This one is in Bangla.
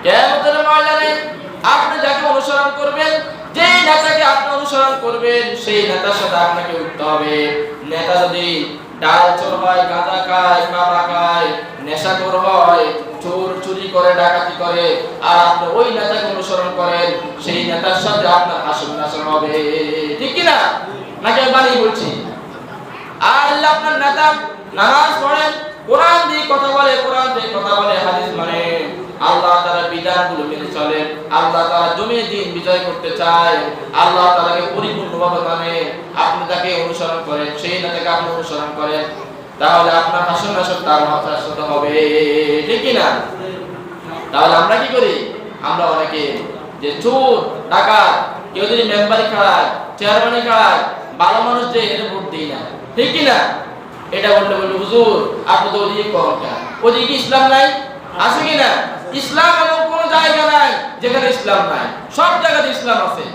কিয়ামতের ময়দানে আপনি যাকে অনুসরণ করবেন, যেই নেতাকে আপনি অনুসরণ করবেন, সেই নেতার সাথে আপনাকে উঠতে হবে। নেতা যদি ডাল চোর হয়, গাঁজা খায়, কাবা খায়, নেশাখোর হয়, চোর চুরি করে, ডাকাতি করে, আর আপনি ওই নেতাকে অনুসরণ করেন, সেই নেতার সাথে আপনার হাসর নাসর হবে। ঠিক কি না? নাকি আমি বানিয়ে বলছি? আর আল্লাহ আপনার নেতা নামাজ পড়েন, কোরআন দিয়ে কথা বলে, কোরআন দিয়ে কথা বলে, হাদিস মানে, আল্লাহ তাআলার বিধানগুলো মেনে চলেন, আল্লাহ তাআলা জমিনে দিন বিজয় করতে চায়, আল্লাহ তাআলাকে পরিপূর্ণভাবে মানে, আপনি তাকে অনুসরণ করেন, সেই নেতাকে আপনি অনুসরণ করেন, তাহলে আপনার হাসর নাসর তার মাথার সাথে হবে। ঠিক কি না? তাহলে আমরা কি করি? আমরা অনেকে যে চোর ডাকাত, কেউ যদি মেম্বারি খাড়ায়, চেয়ারম্যানে খাড়ায়, ভালো মানুষ যে এর ভোট দিই না। ঠিক কি না? এটা বললে বলবে হুজুর আপনি তো ওদিকে কম কেন, ওদিকে ইসলাম নাই? আছে কি না? ইসলাম এমন কোন জায়গা নাই যেখানে ইসলাম নাই, সব জায়গাতে ইসলাম আছে।